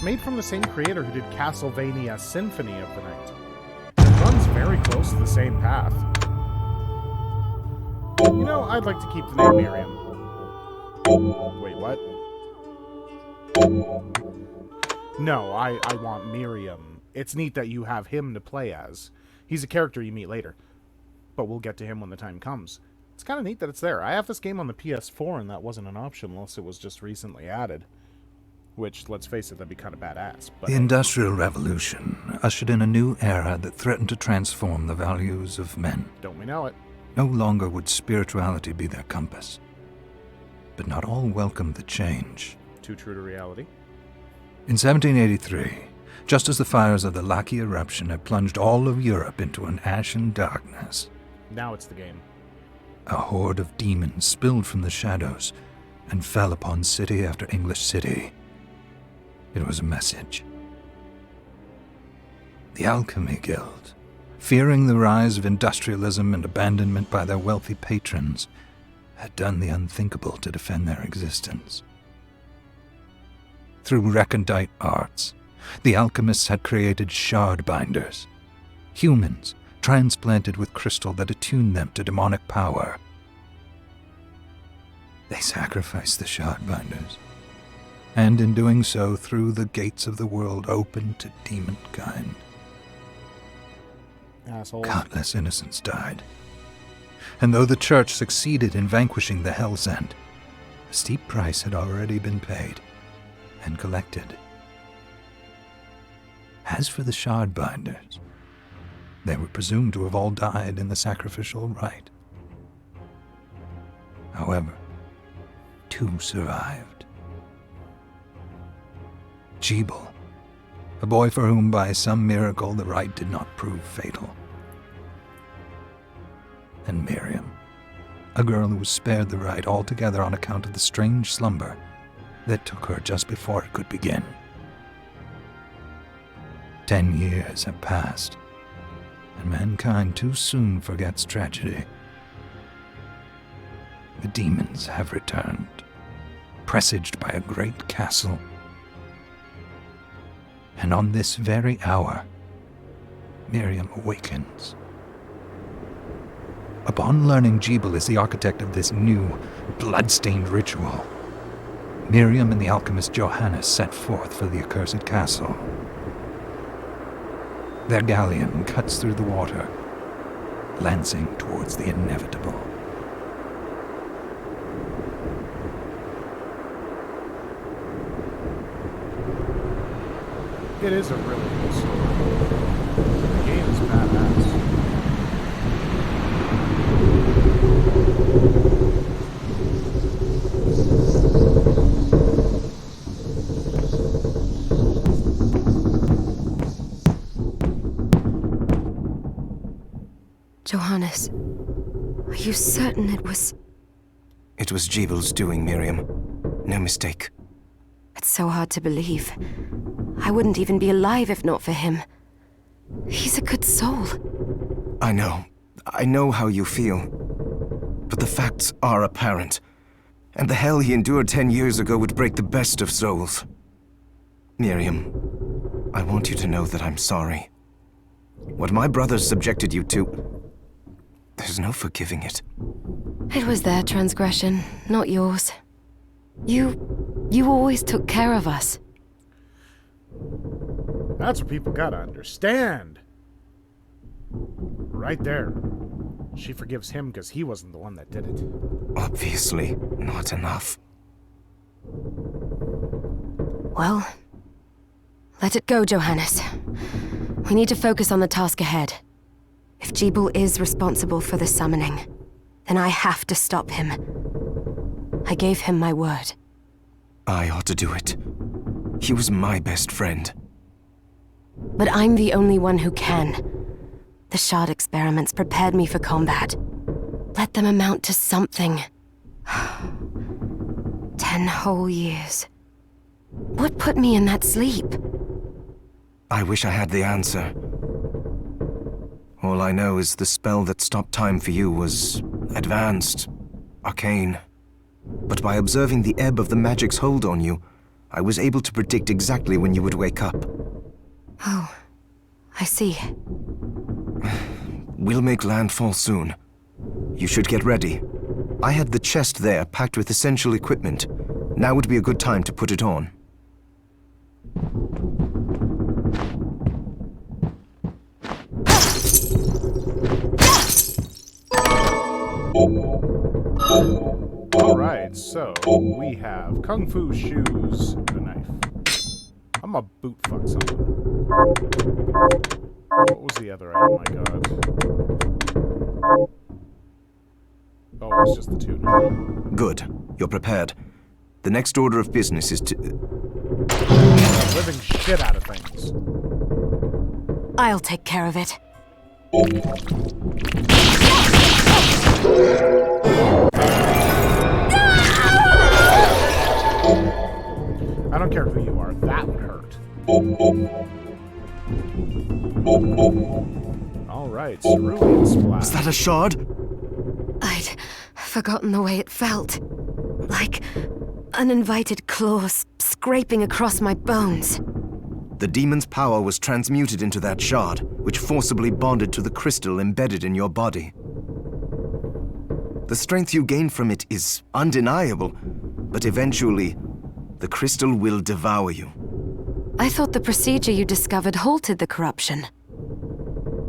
made from the same creator who did Castlevania Symphony of the Night. It runs very close to the same path. You know, I'd like to keep the name Miriam. Wait, what? No, I want Miriam. It's neat that you have him to play as. He's a character you meet later. But we'll get to him when the time comes. It's kind of neat that it's there. I have this game on the PS4 and that wasn't an option unless it was just recently added. Which, let's face it, that'd be kind of badass. But the Industrial Revolution ushered in a new era that threatened to transform the values of men. Don't we know it? No longer would spirituality be their compass. But not all welcomed the change. Too true to reality. In 1783, just as the fires of the Laki eruption had plunged all of Europe into an ashen darkness, now it's the game. A horde of demons spilled from the shadows and fell upon city after English city. It was a message. The Alchemy Guild, fearing the rise of industrialism and abandonment by their wealthy patrons, had done the unthinkable to defend their existence. Through recondite arts, the alchemists had created shard binders, humans transplanted with crystal that attuned them to demonic power. They sacrificed the shard binders, and in doing so threw the gates of the world open to demonkind. Assholes. Countless innocents died. And though the church succeeded in vanquishing the Hell's End, a steep price had already been paid and collected. As for the shard binders, they were presumed to have all died in the sacrificial rite. However, 2 survived. Jeeble, a boy for whom by some miracle the rite did not prove fatal. And Miriam, a girl who was spared the rite altogether on account of the strange slumber that took her just before it could begin. 10 years have passed, and mankind too soon forgets tragedy. The demons have returned, presaged by a great castle. And on this very hour, Miriam awakens. Upon learning Jeeble is the architect of this new, bloodstained ritual, Miriam and the alchemist Johannes set forth for the accursed castle. Their galleon cuts through the water, lancing towards the inevitable. It is a really cool story. The game is badass. Johannes, are you certain it was... It was Jeeble's doing, Miriam. No mistake. It's so hard to believe. I wouldn't even be alive if not for him. He's a good soul. I know. I know how you feel. But the facts are apparent. And the hell he endured 10 years ago would break the best of souls. Miriam, I want you to know that I'm sorry. What my brothers subjected you to, there's no forgiving it. It was their transgression, not yours. You always took care of us. That's what people gotta understand. Right there. She forgives him because he wasn't the one that did it. Obviously, not enough. Well, let it go, Johannes. We need to focus on the task ahead. If Jeeble is responsible for the summoning, then I have to stop him. I gave him my word. I ought to do it. He was my best friend. But I'm the only one who can. The shard experiments prepared me for combat. Let them amount to something. 10 whole years. What put me in that sleep? I wish I had the answer. All I know is the spell that stopped time for you was advanced, arcane. But by observing the ebb of the magic's hold on you, I was able to predict exactly when you would wake up. Oh, I see. We'll make landfall soon. You should get ready. I had the chest there packed with essential equipment. Now would be a good time to put it on. Alright, so we have Kung Fu shoes and a knife. I'm a boot fuck someone. What was the other item I got? Oh, it was just the two. No. Good. You're prepared. The next order of business is to... Living shit out of things. I'll take care of it. I don't care who you are. That would hurt. Alright, cerulean splash. Is that a shard? I'd forgotten the way it felt. Like uninvited claws scraping across my bones. The demon's power was transmuted into that shard, which forcibly bonded to the crystal embedded in your body. The strength you gain from it is undeniable, but eventually, the crystal will devour you. I thought the procedure you discovered halted the corruption.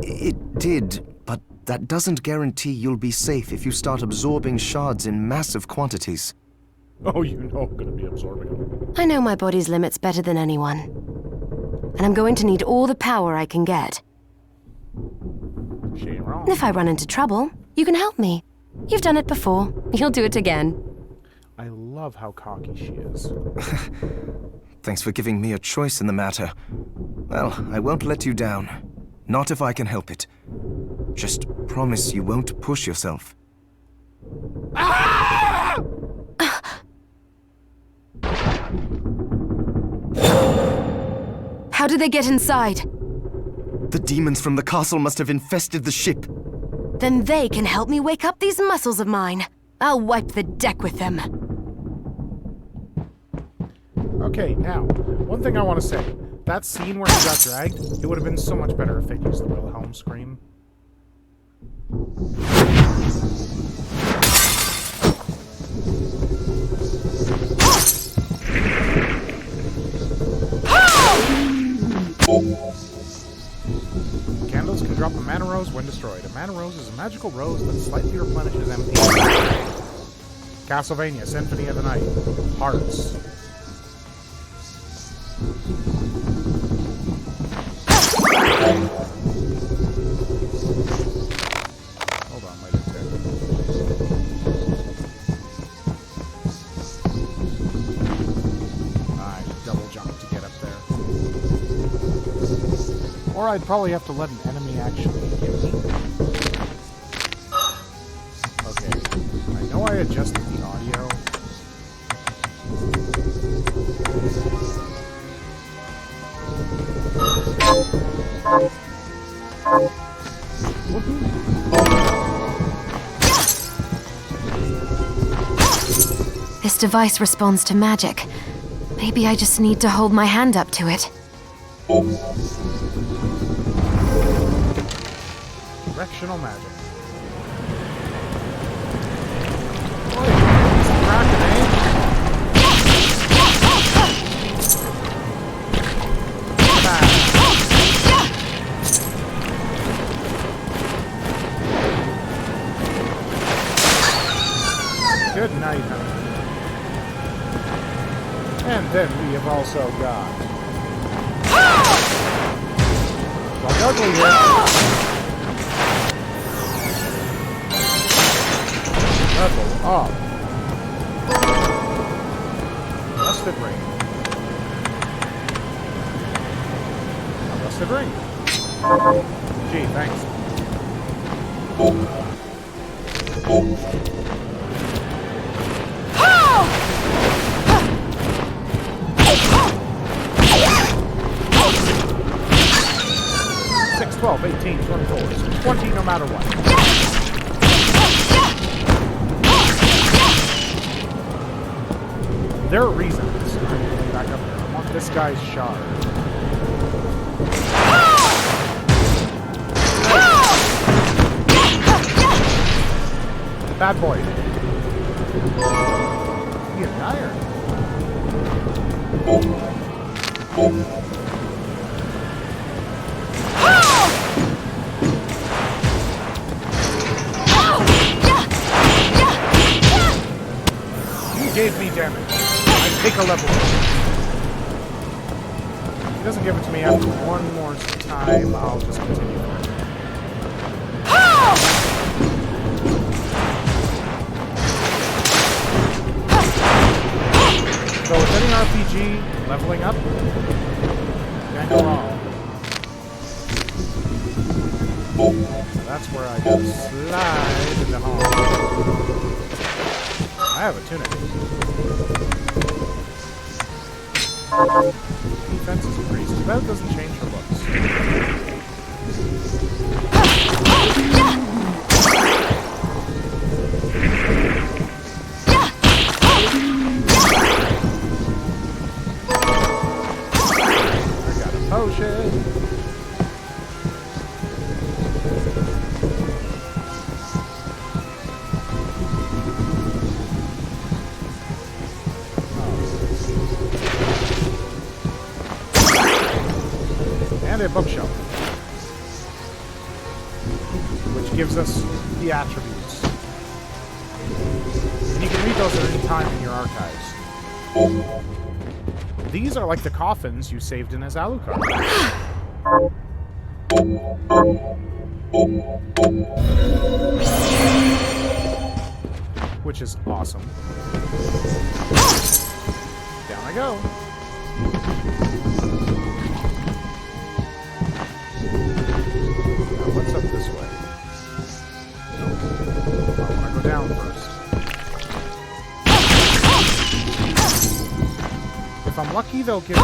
It did, but that doesn't guarantee you'll be safe if you start absorbing shards in massive quantities. Oh, you know I'm gonna be absorbing them. I know my body's limits better than anyone. And I'm going to need all the power I can get. She ain't wrong. And if I run into trouble, you can help me. You've done it before. You'll do it again. I love how cocky she is. Thanks for giving me a choice in the matter. Well, I won't let you down. Not if I can help it. Just promise you won't push yourself. How did they get inside? The demons from the castle must have infested the ship. Then they can help me wake up these muscles of mine. I'll wipe the deck with them. Okay, now, one thing I want to say. That scene where he got dragged, it would have been so much better if they'd used the Wilhelm scream. Candles can drop a mana rose when destroyed. A mana rose is a magical rose that slightly replenishes empty. Castlevania, Symphony of the Night. Hearts. Hold on, wait a second. I double jump to get up there. Or I'd probably have to let an enemy actually hit me. Okay, I know I adjusted the audio. This device responds to magic. Maybe I just need to hold my hand up to it. Directional magic. Boy, it's cracking, eh? Good night, honey. And then we have also got... Like ugly here. Level up. Rusted ring. A rusted ring. Gee, thanks. 12, 18, 24. It's 20 no matter what. There are reasons back up there. I want this guy's shard. Bad boy. He a liar. He gave me damage. I take a level. If he doesn't give it to me after one more time, I'll just continue. So with any RPG, leveling up, can't go wrong. So that's where I just slide into home. I have a tunic. Defense is increased. Too bad it doesn't change her looks. Potion. And a bookshelf, which gives us the attributes. And you can read those at any time in your archives. These are like the coffins you saved in as Alucard. Which is awesome. Down I go. Now what's up this way? Nope. I want to go down first. If I'm lucky, they'll give me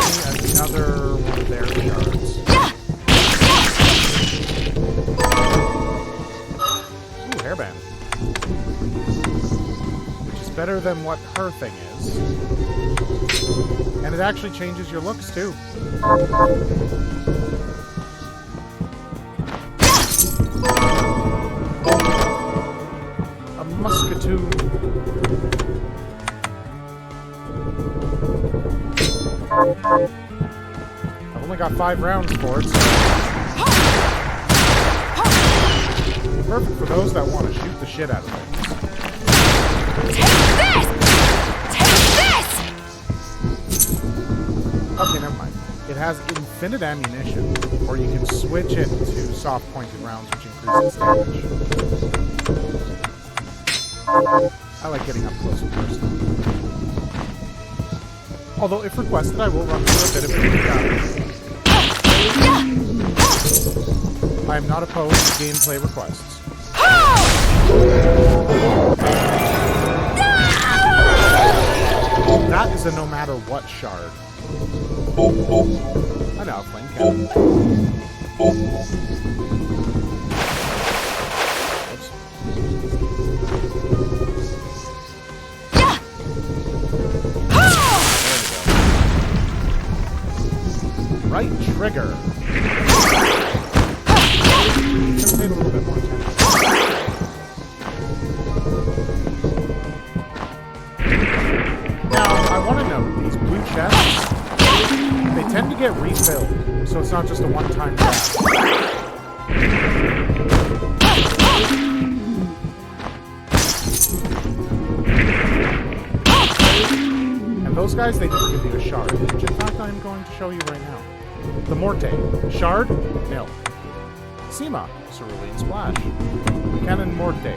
another one of their shards. Ooh, hairband. Which is better than what her thing is. And it actually changes your looks, too. A musketoon. I've only got 5 rounds for it, so perfect for those that want to shoot the shit out of things. Take this! Take this! Okay, never mind. It has infinite ammunition, or you can switch it to soft pointed rounds, which increases damage. I like getting up close and personal. Although, if requested, I will run through a bit of it. I am not opposed to gameplay requests. That is a no matter what shard. I know, flame cannon. Right trigger. Just need a little bit more attention. Now, I want to note, these blue chests, they tend to get refilled, so it's not just a one-time grab. And those guys, they just give you a shard, which in fact I'm going to show you right now. The Morte. Shard, nil. Sima, Cerulean Splash. Cannon Morte.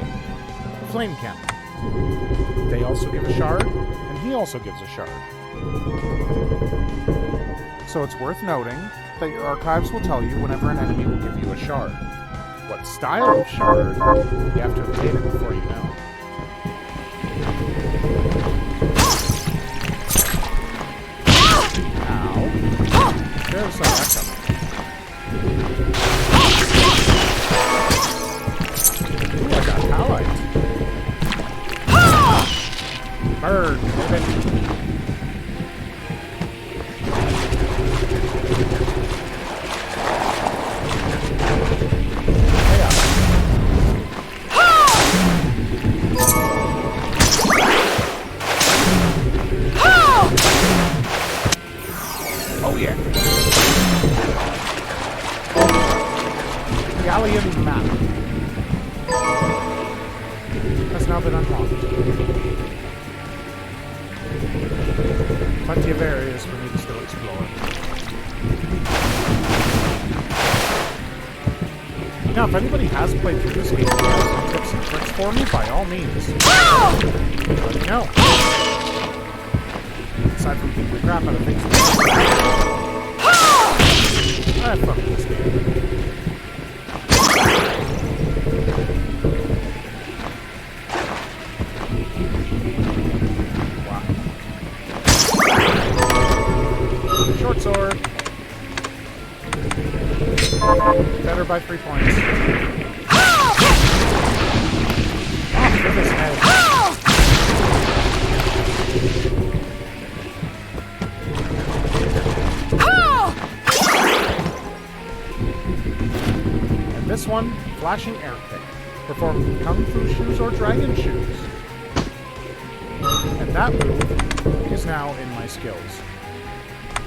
Flame Cannon. They also give a shard, and he also gives a shard. So it's worth noting that your archives will tell you whenever an enemy will give you a shard. What style of shard, you have to obtain it before you know. There's some that coming. Ooh, I got Halite. Burn, baby. Galleon map has now been unlocked. Plenty of areas for me to still explore. Now, if anybody has played through this game and has some tips and tricks for me, by all means, let me know. Aside from beating the crap out of things, I have fun with this game. Short sword. Better by 3 points. Oh, for this head. And this one, flashing air kick. Perform kung fu shoes or dragon shoes. And that move is now in my skills.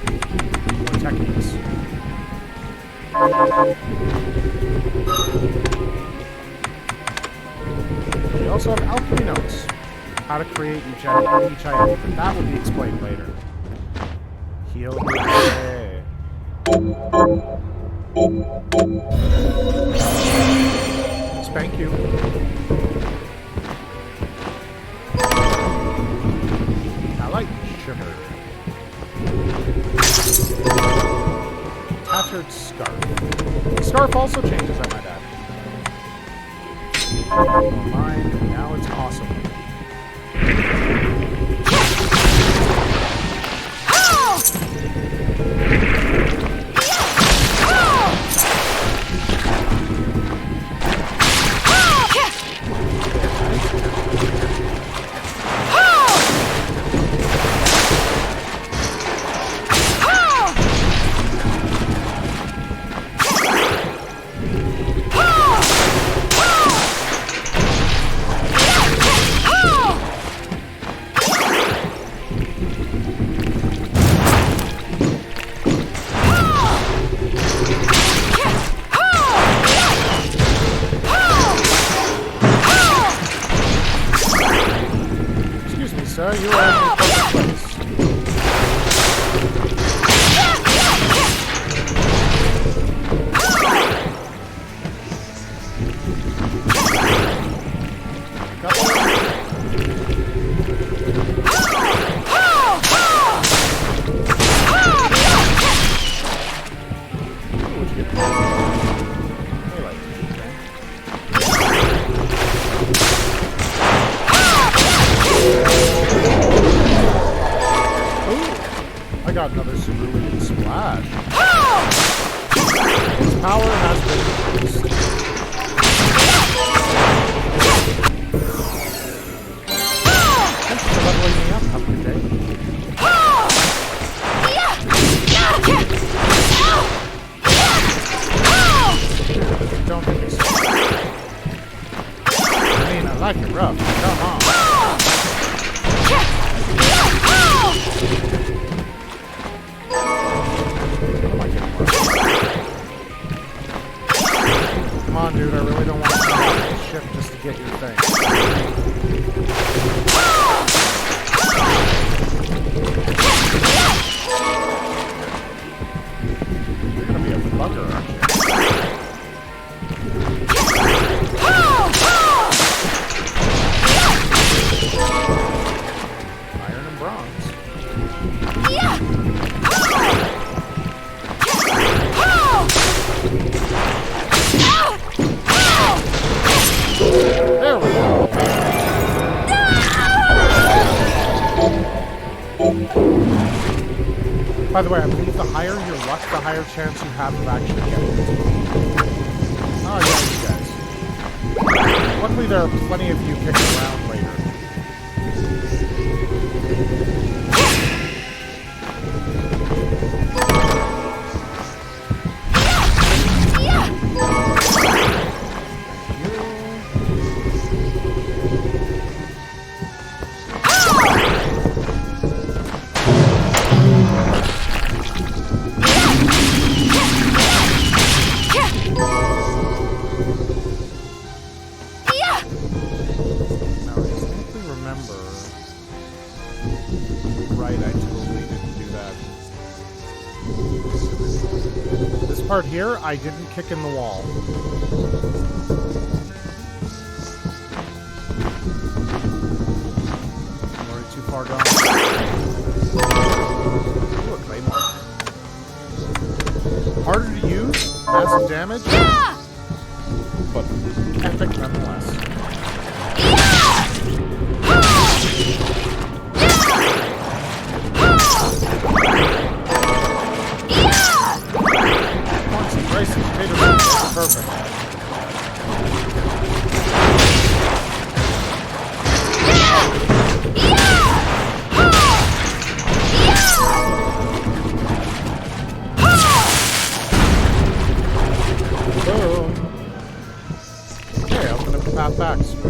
Or techniques. We also have alchemy notes. How to create each item, but that will be explained later. Heal. Yeah. Spank you. I like sugar. Tattered scarf. The scarf also changes, I might add. Oh, mine. Now it's awesome. Sir, you are in the perfect place. I got another cerulean splash. Its power has been increased. Thanks for leveling me up, Humphrey Day. Don't hit me so. I mean, I like it rough. Come on. Come on, dude, I really don't want to come off this ship just to get your thing. You're gonna be a bugger, aren't you? Iron and bronze. There we go. By the way, I believe the higher your luck, the higher chance you have of actually getting it. Oh yeah, you guys. Luckily there are plenty of you kicking around later. part here, I didn't kick in the wall. I'm already too far gone. Ooh, a claymore. Harder to use, massive damage, but epic nonetheless. Rice and potato soup is perfect. Boom. Okay, open up the path back. Sweet.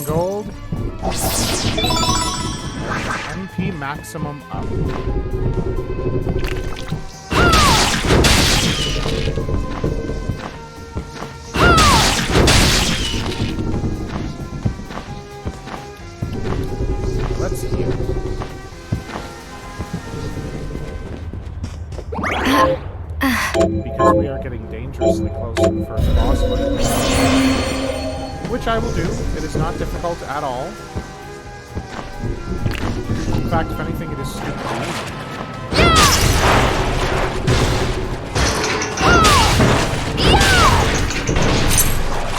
Gold. MP maximum up. Let's heal. Because we are getting dangerously close to the first boss fight. Which I will do. It is not difficult at all. In fact, if anything, it is stupid easy.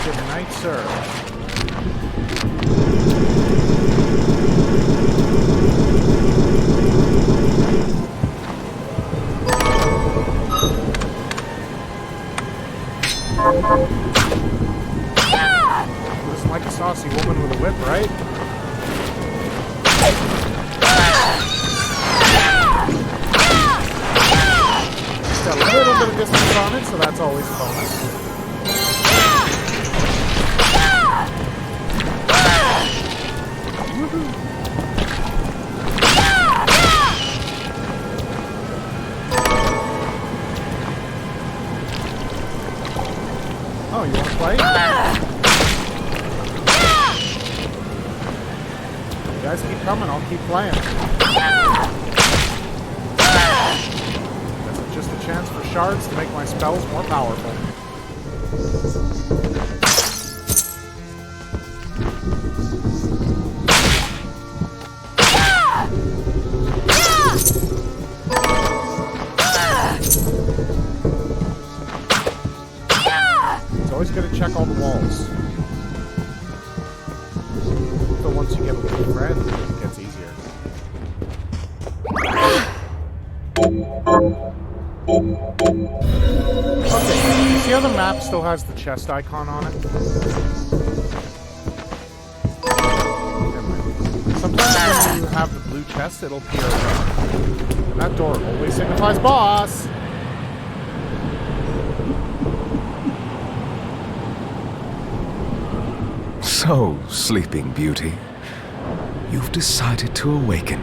Good night, sir. Like a saucy woman with a whip, right? It's got a little bit of distance on it, so that's always a bonus. Woohoo! Oh, you want to play? You guys keep coming, I'll keep playing. This is just a chance for shards to make my spells more powerful. It's always good to check all the walls. Once you get a little friend, it gets easier. Okay, see how the map still has the chest icon on it? Sometimes when you have the blue chest, it'll appear red. And that door always signifies boss! So, Sleeping Beauty, you've decided to awaken.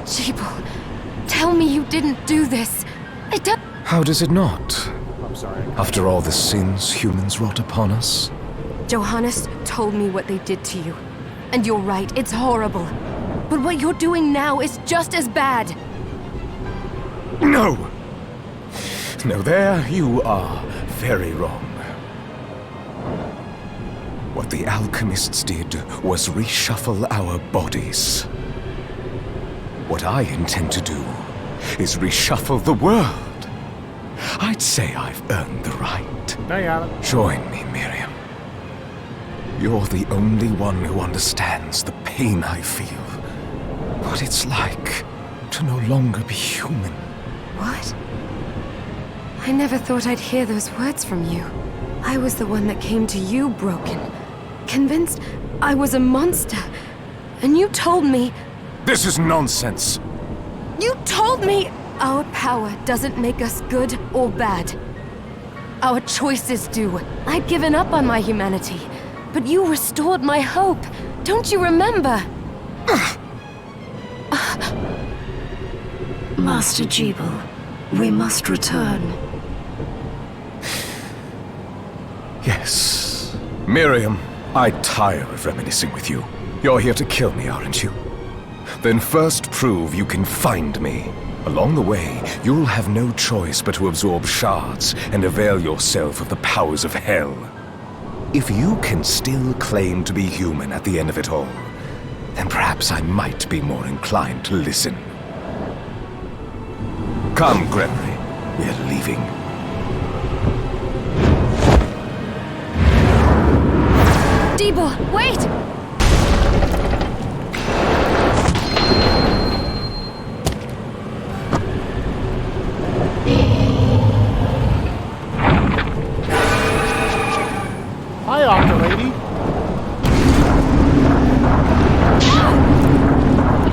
Jeeble, tell me you didn't do this. I don't... How does it not? I'm sorry. After all the sins humans wrought upon us? Johannes told me what they did to you. And you're right, it's horrible. But what you're doing now is just as bad. No! No, there you are very wrong. What the alchemists did was reshuffle our bodies. What I intend to do is reshuffle the world. I'd say I've earned the right. No, you haven't. Join me, Miriam. You're the only one who understands the pain I feel. What it's like to no longer be human. What? I never thought I'd hear those words from you. I was the one that came to you broken, convinced I was a monster. And you told me... This is nonsense. You told me our power doesn't make us good or bad. Our choices do. I'd given up on my humanity, but you restored my hope. Don't you remember? Master Jebel, we must return. Yes. Miriam, I tire of reminiscing with you. You're here to kill me, aren't you? Then first prove you can find me. Along the way, you'll have no choice but to absorb shards and avail yourself of the powers of hell. If you can still claim to be human at the end of it all, then perhaps I might be more inclined to listen. Come, Gregory. We're leaving. Debo, wait! Hi, Octa Lady.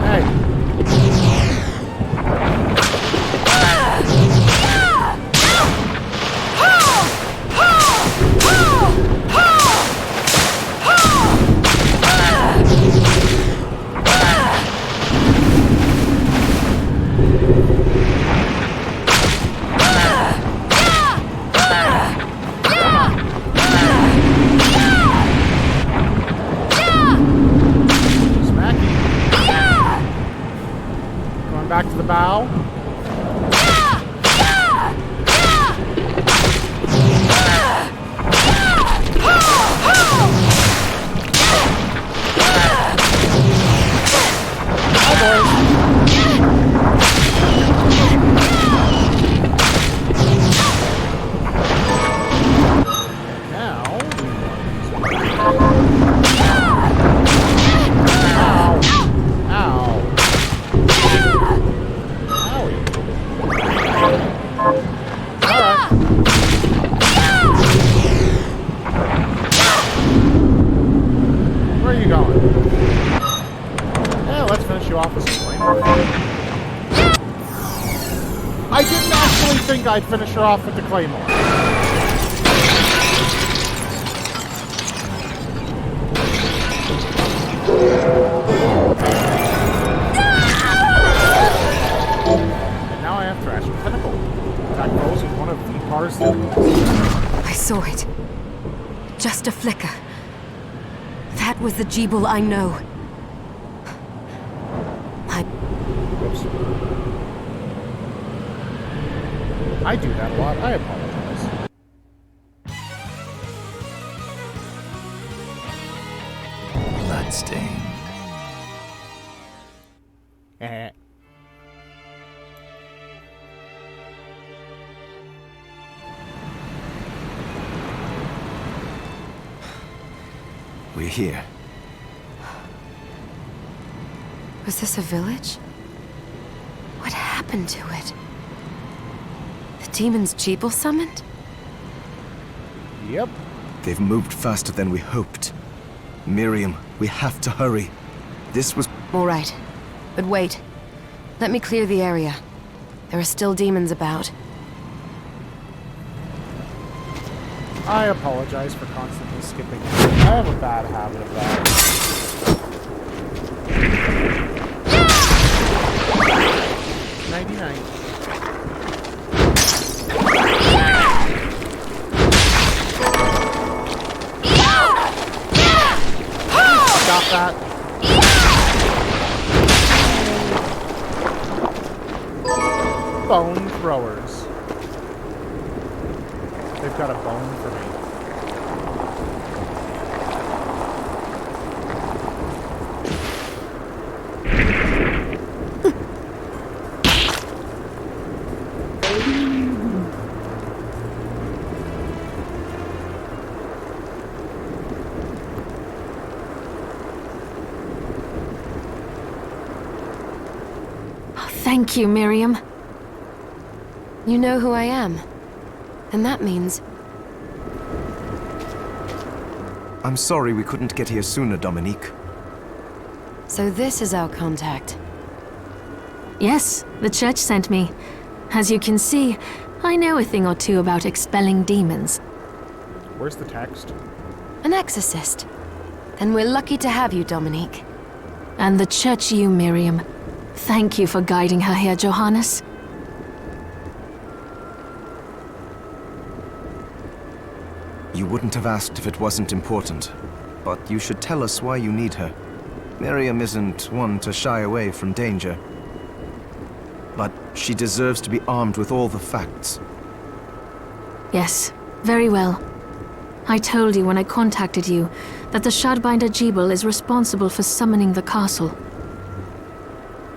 Hey. Back to the bow. I didn't actually think I'd finish her off with the Claymore. And now I have Thrash and Pinnacle. Attack rolls with one of Vipar's I saw it. Just a flicker. That was the Jebel I know. Whoops. I do that a lot. I apologize. Bloodstained. Eh. We're here. Was this a village? What happened to it? The demons Jebel summoned? Yep. They've moved faster than we hoped. Miriam, we have to hurry. This was... All right. But wait. Let me clear the area. There are still demons about. I apologize for constantly skipping. I have a bad habit of that. $99. Stop that. Bone throwers. They've got a bone for me. Thank you, Miriam. You know who I am. And that means... I'm sorry we couldn't get here sooner, Dominique. So this is our contact. Yes, the church sent me. As you can see, I know a thing or two about expelling demons. Where's the text? An exorcist. Then we're lucky to have you, Dominique. And the church you, Miriam. Thank you for guiding her here, Johannes. You wouldn't have asked if it wasn't important, but you should tell us why you need her. Miriam isn't one to shy away from danger, but she deserves to be armed with all the facts. Yes, very well. I told you when I contacted you that the Shardbinder Jebel is responsible for summoning the castle.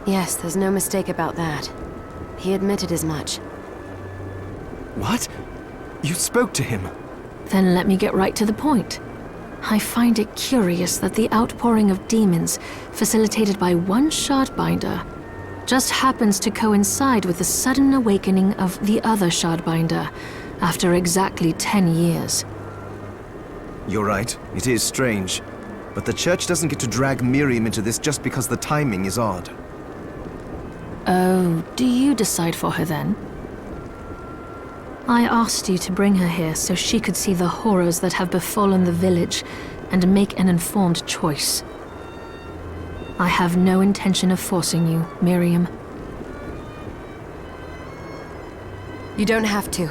Yes, there's no mistake about that. He admitted as much. What? You spoke to him? Then let me get right to the point. I find it curious that the outpouring of demons, facilitated by one Shardbinder, just happens to coincide with the sudden awakening of the other Shardbinder, after exactly 10 years. You're right, it is strange. But the Church doesn't get to drag Miriam into this just because the timing is odd. Oh, do you decide for her then? I asked you to bring her here so she could see the horrors that have befallen the village and make an informed choice. I have no intention of forcing you, Miriam. You don't have to.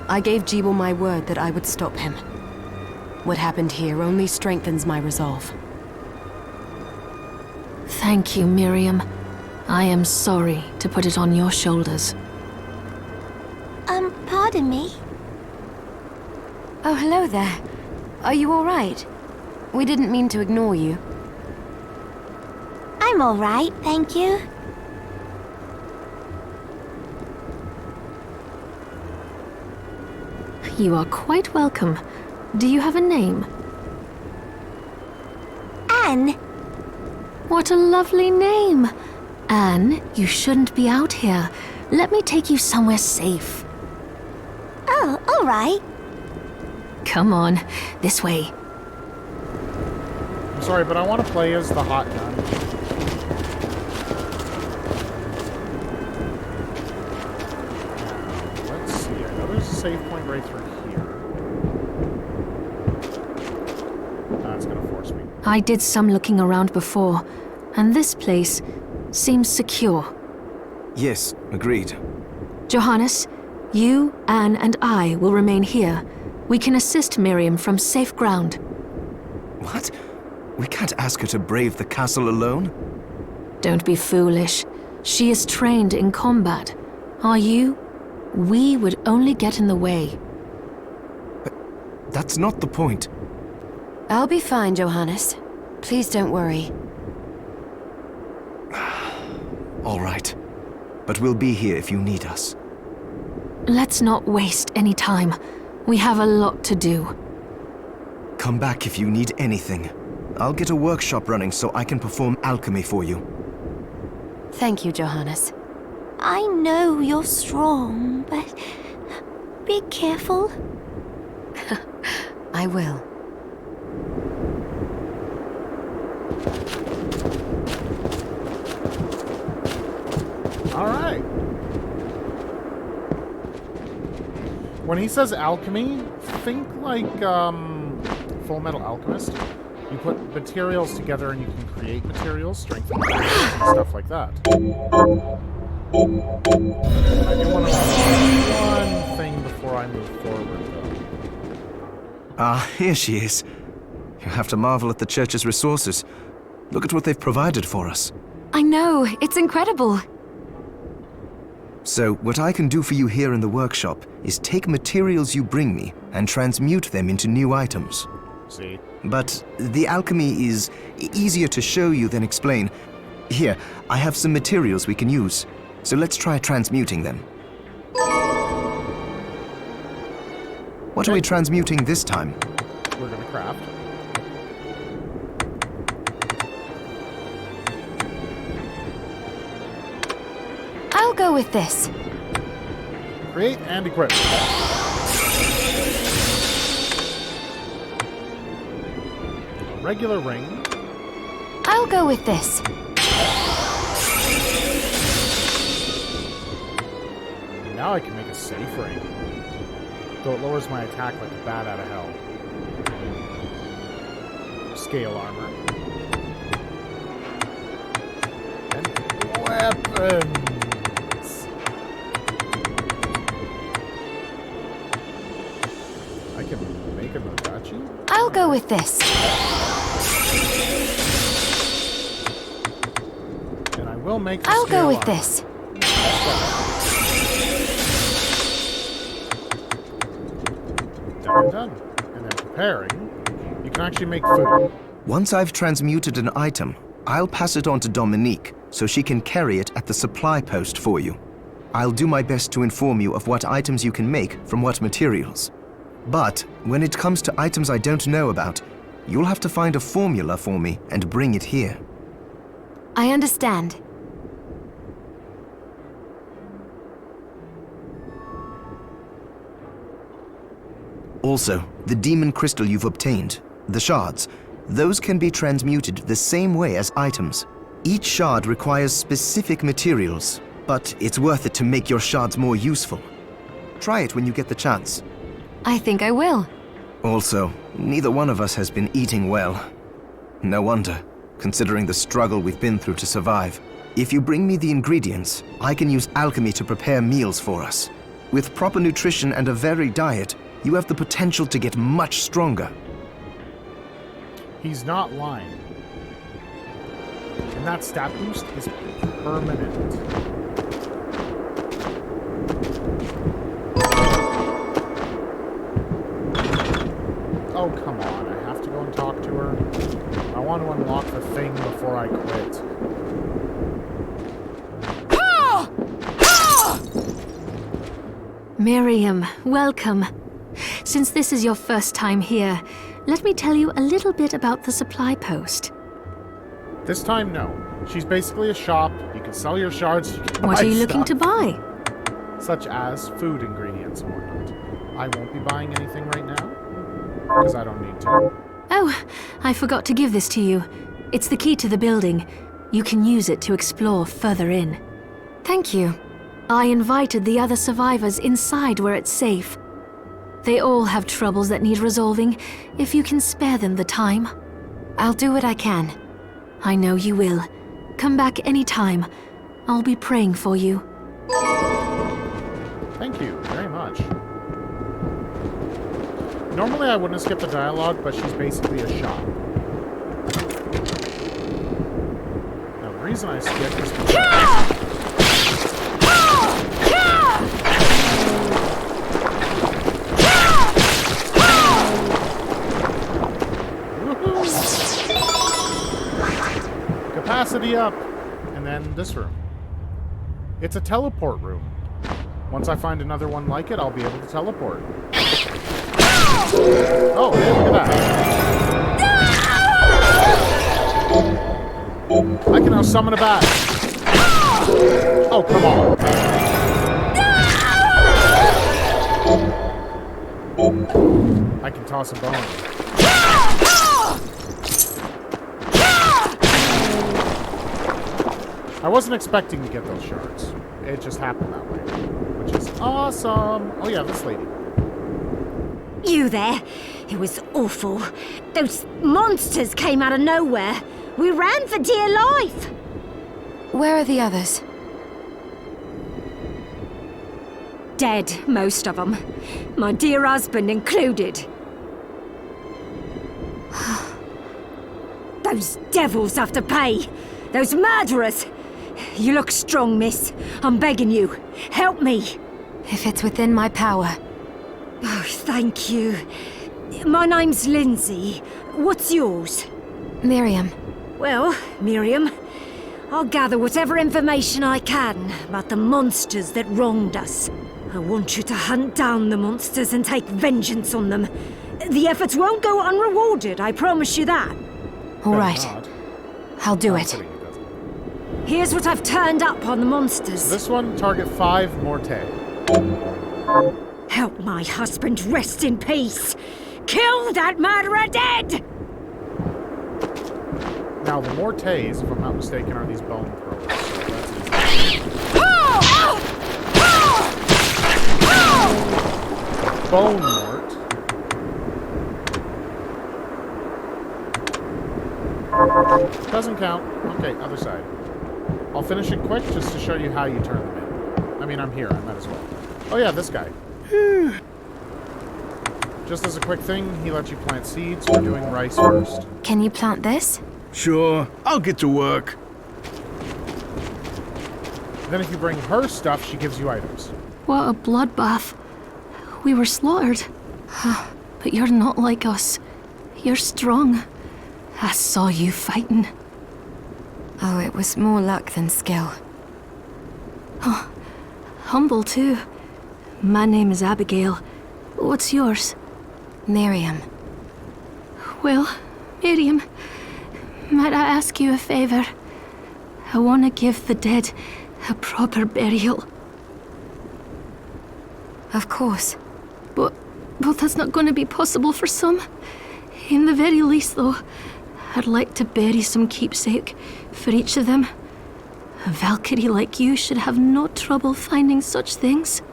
I gave Jebel my word that I would stop him. What happened here only strengthens my resolve. Thank you, Miriam. I am sorry to put it on your shoulders. Pardon me? Oh, hello there. Are you all right? We didn't mean to ignore you. I'm all right, thank you. You are quite welcome. Do you have a name? Anne. What a lovely name! Anne, you shouldn't be out here. Let me take you somewhere safe. Oh, all right. Come on, this way. I'm sorry, but I want to play as the hot gun. Let's see. I know there's a save point right through here. That's going to force me. I did some looking around before, and this place seems secure. Yes, agreed. Johannes, you, Anne, and I will remain here. We can assist Miriam from safe ground. What? We can't ask her to brave the castle alone? Don't be foolish. She is trained in combat. Are you? We would only get in the way. That's not the point. I'll be fine, Johannes. Please don't worry. All right. But we'll be here if you need us. Let's not waste any time. We have a lot to do. Come back if you need anything. I'll get a workshop running so I can perform alchemy for you. Thank you, Johannes. I know you're strong, but be careful. I will. All right. When he says alchemy, think like Full Metal Alchemist. You put materials together and you can create materials, strengthen materials, and stuff like that. I do want to know one thing before I move forward, though. Ah, here she is. You have to marvel at the Church's resources. Look at what they've provided for us. I know, it's incredible. So, what I can do for you here in the workshop is take materials you bring me and transmute them into new items. See? But the alchemy is easier to show you than explain. Here, I have some materials we can use, so let's try transmuting them. What are we transmuting this time? We're going to craft. I'll go with this. Create and equip. A regular ring. I'll go with this. Now I can make a safe ring. Though it lowers my attack like a bat out of hell. Scale armor. And weapons. I can make a Modachi? I'll go with this. And I will make the I'll go scale with armor. this. Done and done. And then preparing, you can actually make food. Once I've transmuted an item, I'll pass it on to Dominique so she can carry it at the supply post for you. I'll do my best to inform you of what items you can make from what materials. But when it comes to items I don't know about, you'll have to find a formula for me and bring it here. I understand. Also, the demon crystal you've obtained, the shards, those can be transmuted the same way as items. Each shard requires specific materials, but it's worth it to make your shards more useful. Try it when you get the chance. I think I will. Also, neither one of us has been eating well. No wonder, considering the struggle we've been through to survive. If you bring me the ingredients, I can use alchemy to prepare meals for us. With proper nutrition and a varied diet, you have the potential to get much stronger. He's not lying. And that stat boost is permanent. Oh, come on. I have to go and talk to her. I want to unlock the thing before I quit. Miriam, welcome. Since this is your first time here, let me tell you a little bit about the supply post. This time, no. She's basically a shop. You can sell your shards. You can What buy are you looking to stuff, buy? such as food ingredients and whatnot. I won't be buying anything right now, because I don't need to. Oh, I forgot to give this to you. It's the key to the building. You can use it to explore further in. Thank you. I invited the other survivors inside where it's safe. They all have troubles that need resolving, if you can spare them the time. I'll do what I can. I know you will. Come back anytime. I'll be praying for you. Thank you very much. Normally I wouldn't skip the dialogue, but she's basically a shop. Now the reason I skipped is because... Capacity up! And then this room. It's a teleport room. Once I find another one like it, I'll be able to teleport. Oh, hey, look at that. I can now summon a bat. Oh, come on. I can toss a bone. I wasn't expecting to get those shards. It just happened that way, which is awesome. Oh yeah, this lady. You there? It was awful. Those monsters came out of nowhere. We ran for dear life. Where are the others? Dead, most of them. My dear husband included. Those devils have to pay. Those murderers. You look strong, miss. I'm begging you. Help me. If it's within my power. Oh, thank you. My name's Lindsay. What's yours? Miriam. Well, Miriam, I'll gather whatever information I can about the monsters that wronged us. I want you to hunt down the monsters and take vengeance on them. The efforts won't go unrewarded, I promise you that. All right. Not. I'll do I'm it. kidding, it doesn't. Here's what I've turned up on the monsters. This one, target 5 Morte. Help my husband rest in peace. Kill that murderer dead! Now, the Mortes, if I'm not mistaken, are these bone throwers. So that's easy. Bone Mort. Doesn't count. Okay, other side. I'll finish it quick just to show you how you turn them in. I mean, I'm here. I might as well. Oh yeah, this guy. Just as a quick thing, he lets you plant seeds. We're doing rice first. Can you plant this? Sure, I'll get to work. Then if you bring her stuff, she gives you items. What a bloodbath. We were slaughtered. But you're not like us. You're strong. I saw you fighting. Oh, it was more luck than skill. Oh, humble too. My name is Abigail. What's yours? Miriam. Well, Miriam, might I ask you a favor? I want to give the dead a proper burial. Of course. But that's not going to be possible for some. In the very least, though, I'd like to bury some keepsake for each of them. A Valkyrie like you should have no trouble finding such things.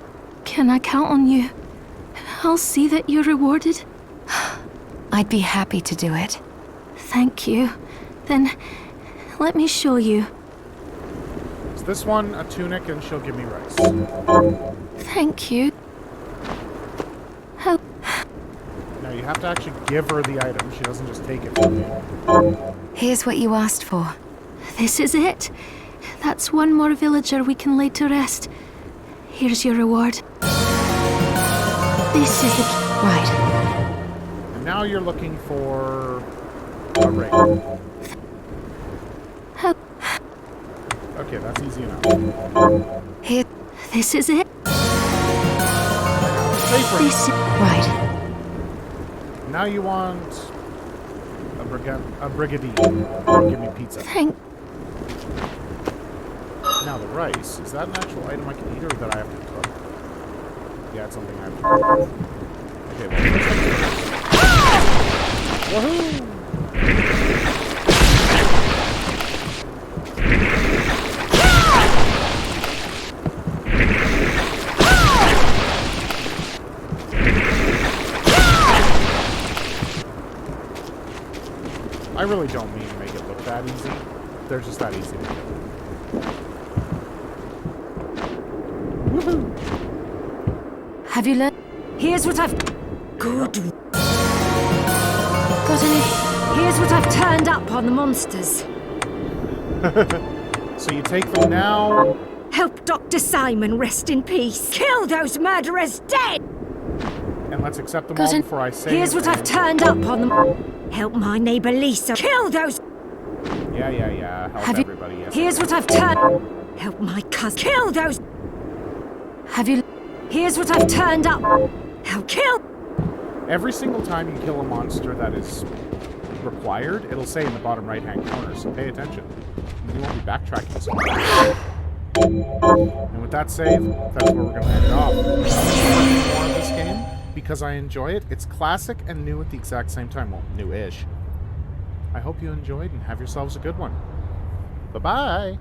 Can I count on you? I'll see that you're rewarded. I'd be happy to do it. Thank you. Then, let me show you. Is this one a tunic and she'll give me rice? Thank you. How? Now you have to actually give her the item. She doesn't just take it from you. Here's what you asked for. This is it. That's one more villager we can lay to rest. Here's your reward. This is the... Right. And now you're looking for a ring. How? Okay, that's easy enough. Here. This is it. Safe ring. This... Right. Now you want a brigandine. Or give me pizza. Thank... Now the rice, is that an actual item I can eat or that I have to cook? Yeah, it's something I have to cook. Okay, well, woohoo! I really don't mean to make it look that easy. They're just that easy to do. Woohoo! Have you learned? Here's what I've... Good. Got any? Here's what I've turned up on the monsters. So you take them now. Help Dr. Simon rest in peace. Kill those murderers dead! And let's accept them Got all an- before I say. Here's what I've turned up on them. Help my neighbor Lisa. Kill those... Yeah. Help Have you- everybody. Yes. Here's what I've turned... Help my cousin. Kill those... Have you? Here's what I've turned up. Help kill... Every single time you kill a monster that is required, it'll say in the bottom right-hand corner, so pay attention. You won't be backtracking so much. And with that save, that's where we're going to end it off. More of this game, because I enjoy it. It's classic and new at the exact same time. Well, new-ish. I hope you enjoyed and have yourselves a good one. Bye-bye!